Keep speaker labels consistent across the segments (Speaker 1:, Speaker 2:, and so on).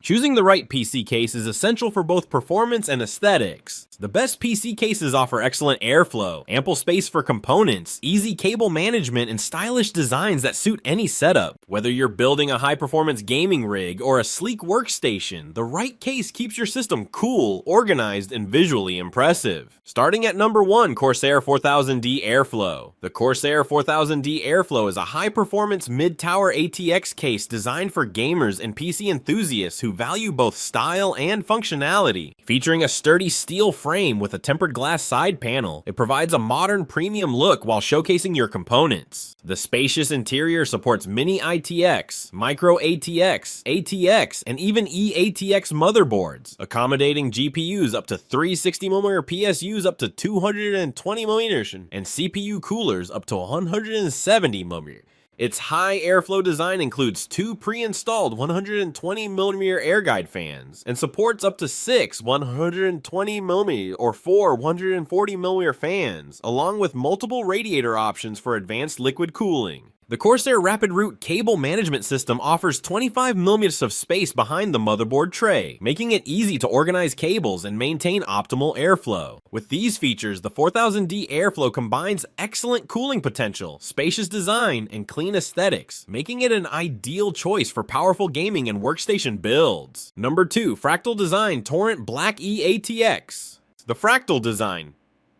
Speaker 1: Choosing the right PC case is essential for both performance and aesthetics. The best PC cases offer excellent airflow, ample space for components, easy cable management, and stylish designs that suit any setup. Whether you're building a high-performance gaming rig or a sleek workstation, the right case keeps your system cool, organized, and visually impressive. Starting at number 1, CORSAIR 4000D Airflow. The CORSAIR 4000D Airflow is a high-performance mid-tower ATX case designed for gamers and PC enthusiasts who value both style and functionality. Featuring a sturdy steel frame with a tempered glass side panel, it provides a modern premium look while showcasing your components. The spacious interior supports mini ITX, micro ATX, ATX, and even E-ATX motherboards, accommodating GPUs up to 360mm PSUs up to 220mm and CPU coolers up to 170mm. Its high airflow design includes 2 pre-installed 120mm air guide fans and supports up to 6 120mm or 4 140mm fans, along with multiple radiator options for advanced liquid cooling. The CORSAIR Rapid Route cable management system offers 25mm of space behind the motherboard tray, making it easy to organize cables and maintain optimal airflow. With these features, the 4000D Airflow combines excellent cooling potential, spacious design, and clean aesthetics, making it an ideal choice for powerful gaming and workstation builds. Number 2, Fractal Design Torrent Black E-ATX. The Fractal Design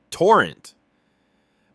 Speaker 1: Torrent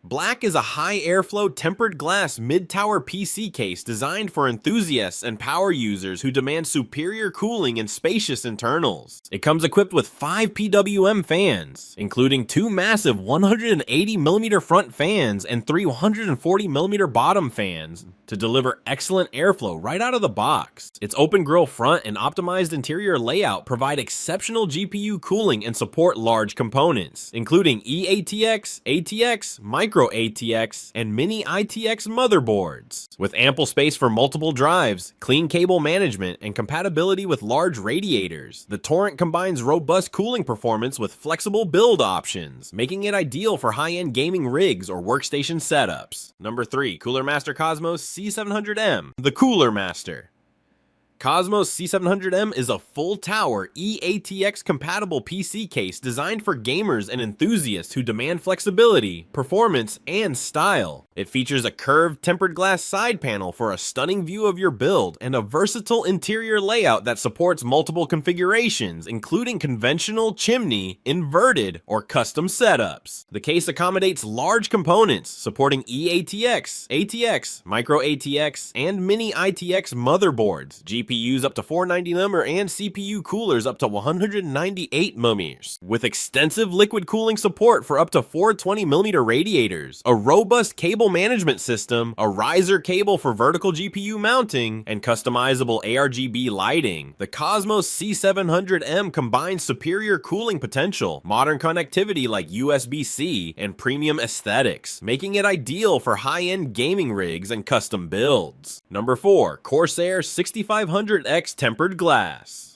Speaker 1: Black is a high airflow tempered glass mid-tower PC case designed for enthusiasts and power users who demand superior cooling and spacious internals. It comes equipped with 5 PWM fans, including 2 massive 180mm front fans and 3 140mm bottom fans to deliver excellent airflow right out of the box. Its open grille front and optimized interior layout provide exceptional GPU cooling and support large components, including E-ATX, ATX, micro ATX, and mini ITX motherboards. With ample space for multiple drives, clean cable management, and compatibility with large radiators, the Torrent combines robust cooling performance with flexible build options, making it ideal for high-end gaming rigs or workstation setups. Number 3, Cooler Master Cosmos C700M, the Cooler Master. Cosmos C700M is a full-tower E-ATX compatible PC case designed for gamers and enthusiasts who demand flexibility, performance, and style. It features a curved tempered glass side panel for a stunning view of your build and a versatile interior layout that supports multiple configurations, including conventional, chimney, inverted, or custom setups. The case accommodates large components, supporting E-ATX, ATX, micro ATX, and mini ITX motherboards, GPUs up to 490mm and CPU coolers up to 198mm, with extensive liquid cooling support for up to 420mm radiators, a robust cable management system, a riser cable for vertical GPU mounting, and customizable ARGB lighting. The Cosmos C700M combines superior cooling potential, modern connectivity like USB-C, and premium aesthetics, making it ideal for high-end gaming rigs and custom builds. Number 4, CORSAIR 6500X Tempered Glass.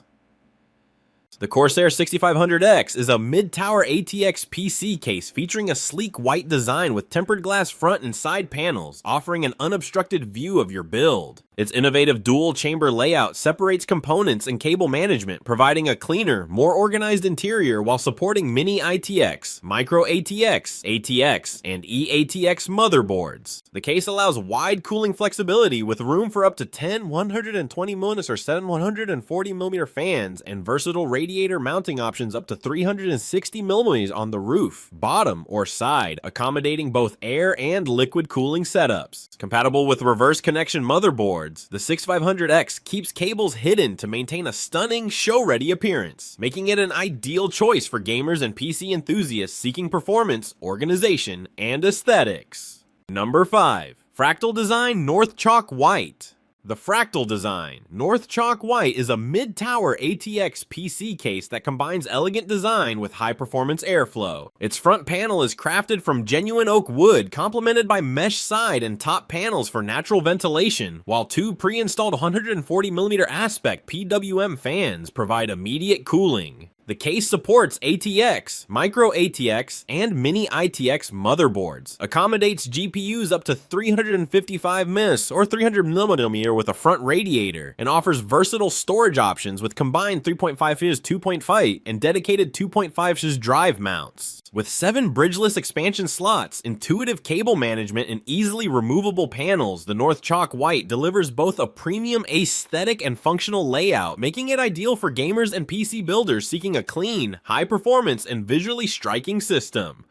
Speaker 1: The CORSAIR 6500X is a mid-tower ATX PC case featuring a sleek white design with tempered glass front and side panels, offering an unobstructed view of your build. Its innovative dual-chamber layout separates components and cable management, providing a cleaner, more organized interior while supporting mini ITX, micro ATX, ATX, and E-ATX motherboards. The case allows wide cooling flexibility with room for up to 10 120mm or 7 140mm fans and versatile radiator mounting options up to 360mm on the roof, bottom, or side, accommodating both air and liquid cooling setups. Compatible with reverse connection motherboards, the 6500X keeps cables hidden to maintain a stunning, show-ready appearance, making it an ideal choice for gamers and PC enthusiasts seeking performance, organization, and aesthetics. Number 5, Fractal Design North Chalk White. The Fractal Design North Chalk White is a mid-tower ATX PC case that combines elegant design with high-performance airflow. Its front panel is crafted from genuine oak wood, complemented by mesh side and top panels for natural ventilation, while 2 pre-installed 140mm aspect PWM fans provide immediate cooling. The case supports ATX, micro ATX, and mini ITX motherboards, accommodates GPUs up to 355 ms or 300mm with a front radiator, and offers versatile storage options with combined 3.5 2.5 and dedicated 2.5 drive mounts. With 7 bridgeless expansion slots, intuitive cable management, and easily removable panels, the North Chalk White delivers both a premium aesthetic and functional layout, making it ideal for gamers and PC builders seeking a clean, high performance, and visually striking system.